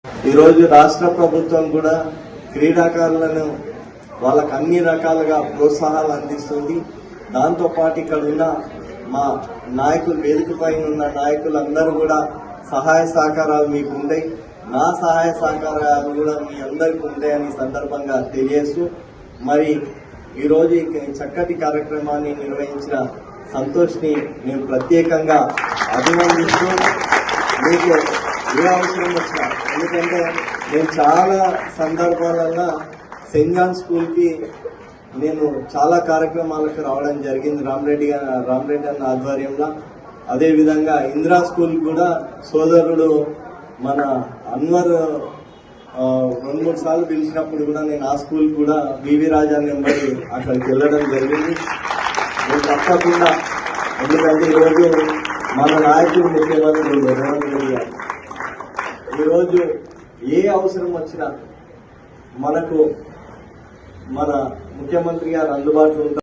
ఈరోజు రాష్ట్ర ప్రభుత్వం కూడా క్రీడాకారులను వాళ్ళకు అన్ని రకాలుగా ప్రోత్సాహాలు అందిస్తుంది. దాంతోపాటు ఇక్కడ ఉన్న మా నాయకులు, వేదికపై ఉన్న నాయకులందరూ కూడా సహాయ సహకారాలు మీకు ఉంటాయి. నా సహాయ సహకారాలు కూడా మీ అందరికీ ఉంటాయని సందర్భంగా తెలియజేస్తూ, మరి ఈరోజు చక్కటి కార్యక్రమాన్ని నిర్వహించిన సంతోష్ని నేను ప్రత్యేకంగా అభినందిస్తూ, మీకు ఏ అవసరం వచ్చినా, ఎందుకంటే నేను చాలా సందర్భాలలో సెయింట్ జాన్ స్కూల్కి నేను చాలా కార్యక్రమాలకు రావడం జరిగింది రామరెడ్డి అన్న ఆధ్వర్యంలో. అదేవిధంగా ఇందిరా స్కూల్ కూడా సోదరుడు మన అన్వర్ 2-3 సార్లు పిలిచినప్పుడు కూడా నేను ఆ స్కూల్ కూడా వివి రాజా నెంబడి అక్కడికి వెళ్ళడం జరిగింది. నేను తప్పకుండా, ఎందుకంటే ఈరోజు మన నాయకుడు ముఖ్యమంత్రి రేవంత్ రెడ్డి గారు ఈరోజు ఏ అవసరం వచ్చినా మనకు మన ముఖ్యమంత్రి గారు అందుబాటులో ఉంటారు.